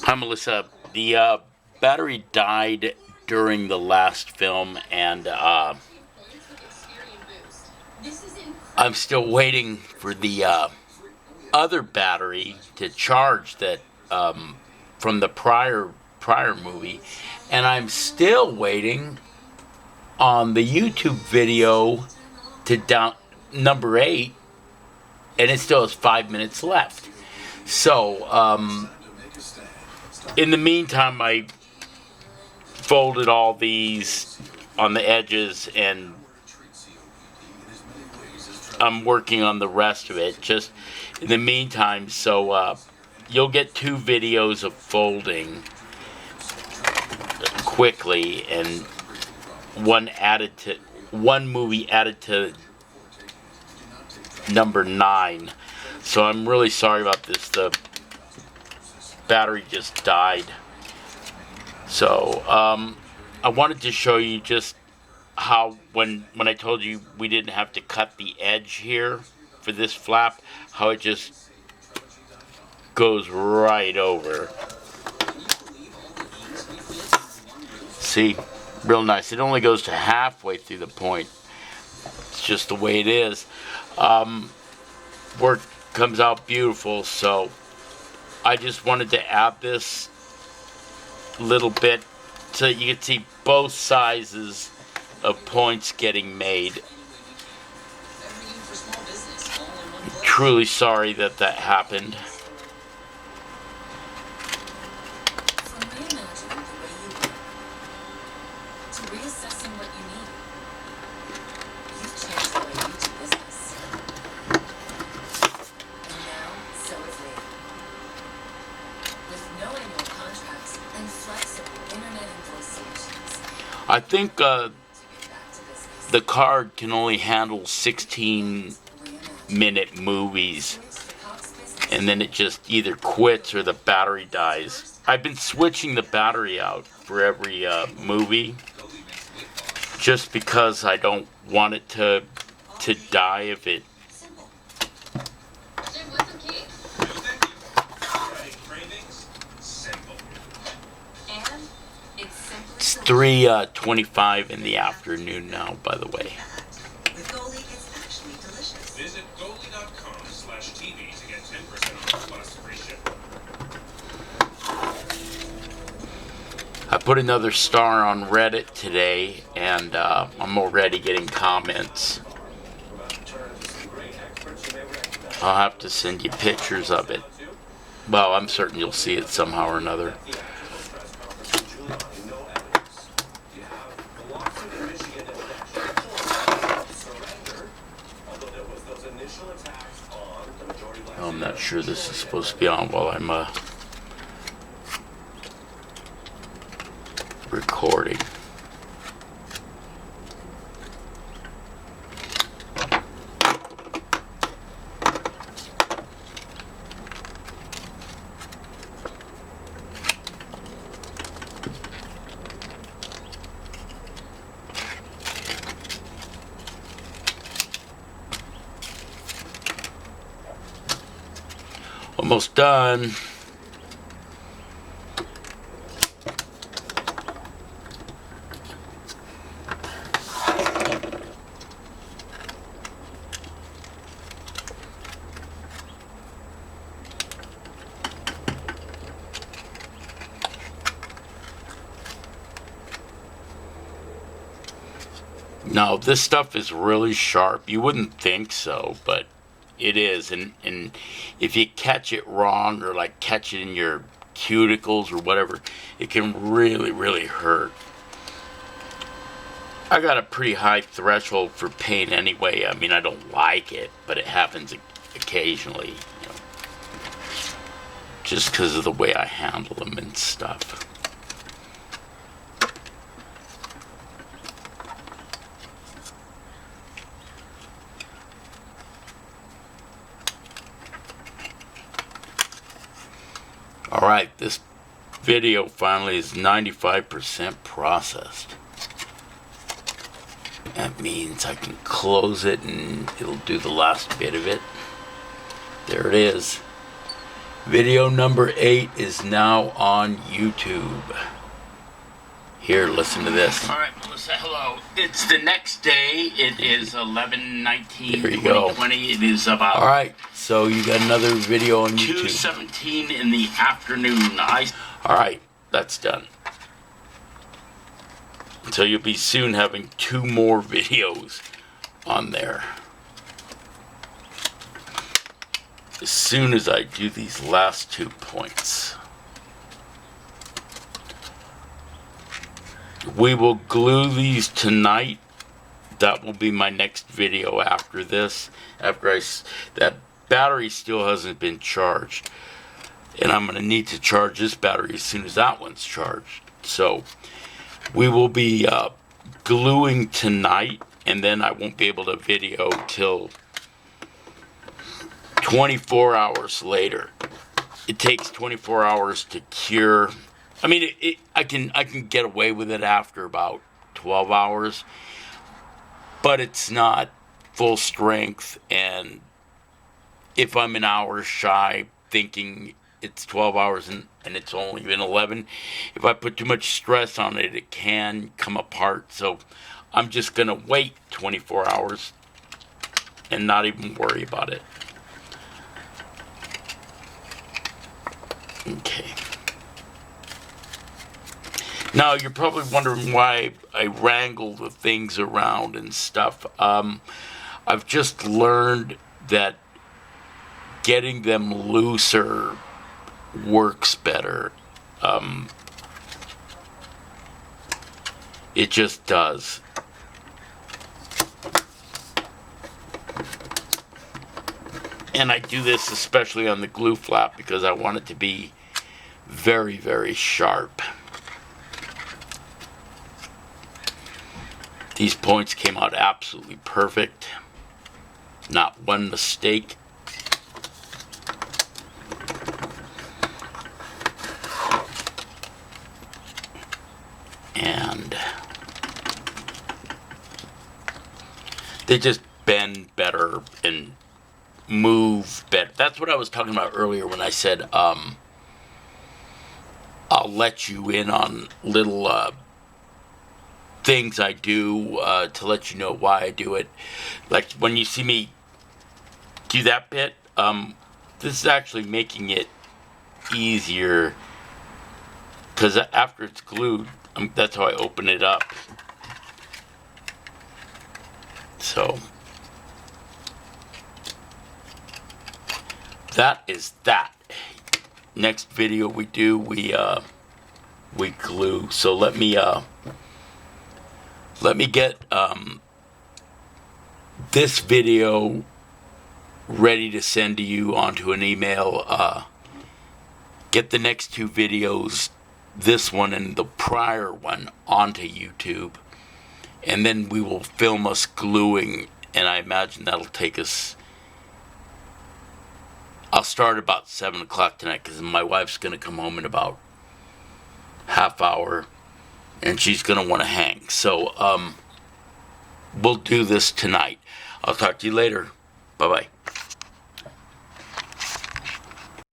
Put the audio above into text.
Hi, Mellissa. The battery died during the last film, and I'm still waiting for the other battery to charge that from the prior movie, and I'm still waiting on the YouTube video to down number 8, and it still has 5 minutes left. So, in the meantime, I folded all these on the edges, and I'm working on the rest of it just in the meantime. So you'll get 2 videos of folding quickly, and one movie added to number 9. So I'm really sorry about this. The battery just died. So I wanted to show you just how when I told you we didn't have to cut the edge here for this flap, how it just goes right over. See, real nice. It only goes to halfway through the point. It's just the way it is. Work comes out beautiful. So I just wanted to add this little bit so that you can see both sizes of points getting made. I'm truly sorry that happened. I think the card can only handle 16-minute movies, and then it just either quits or the battery dies. I've been switching the battery out for every movie just because I don't want it to die if it. It's 3:25 in the afternoon now, by the way. Visit Goalie.com/TV to get 10% off plus free shipping. I put another star on Reddit today, and I'm already getting comments. I'll have to send you pictures of it. Well, I'm certain you'll see it somehow or another. I'm not sure this is supposed to be on while I'm recording. Almost done. Now, this stuff is really sharp. You wouldn't think so, but it is. And if you catch it wrong or like catch it in your cuticles or whatever, it can really, really hurt. I got a pretty high threshold for pain anyway. I mean, I don't like it, but it happens occasionally, you know, just because of the way I handle them and stuff. Alright, this video finally is 95% processed. That means I can close it and it'll do the last bit of it. There it is. Video number 8 is now on YouTube. Here, listen to this. All right, Mellissa, hello. It's the next day. It is 11/19, There you go. 2020. It is about All right, so you got another video on YouTube. 2:17 in the afternoon. All right, that's done. So you'll be soon having 2 more videos on there. As soon as I do these last 2 points. We will glue these tonight. That will be my next video after this. That battery still hasn't been charged. And I'm going to need to charge this battery as soon as that one's charged. So we will be gluing tonight, and then I won't be able to video till 24 hours later. It takes 24 hours to cure. I mean, I can get away with it after about 12 hours, but it's not full strength. And if I'm an hour shy, thinking it's 12 hours and it's only been 11, if I put too much stress on it, it can come apart. So I'm just gonna wait 24 hours and not even worry about it. Okay. Now, you're probably wondering why I wrangle the things around and stuff. I've just learned that getting them looser works better. It just does. And I do this especially on the glue flap because I want it to be very, very sharp. These points came out absolutely perfect. Not one mistake. And they just bend better and move better. That's what I was talking about earlier when I said I'll let you in on little things I do to let you know why I do it. Like when you see me do that bit, this is actually making it easier because after it's glued, that's how I open it up. So that is that. Next video we do, we glue. So let me get this video ready to send to you onto an email. Get the next 2 videos, this one and the prior one, onto YouTube. And then we will film us gluing, and I imagine that'll take us... I'll start about 7 o'clock tonight because my wife's going to come home in about half hour. And she's going to want to hang. So, we'll do this tonight. I'll talk to you later. Bye-bye.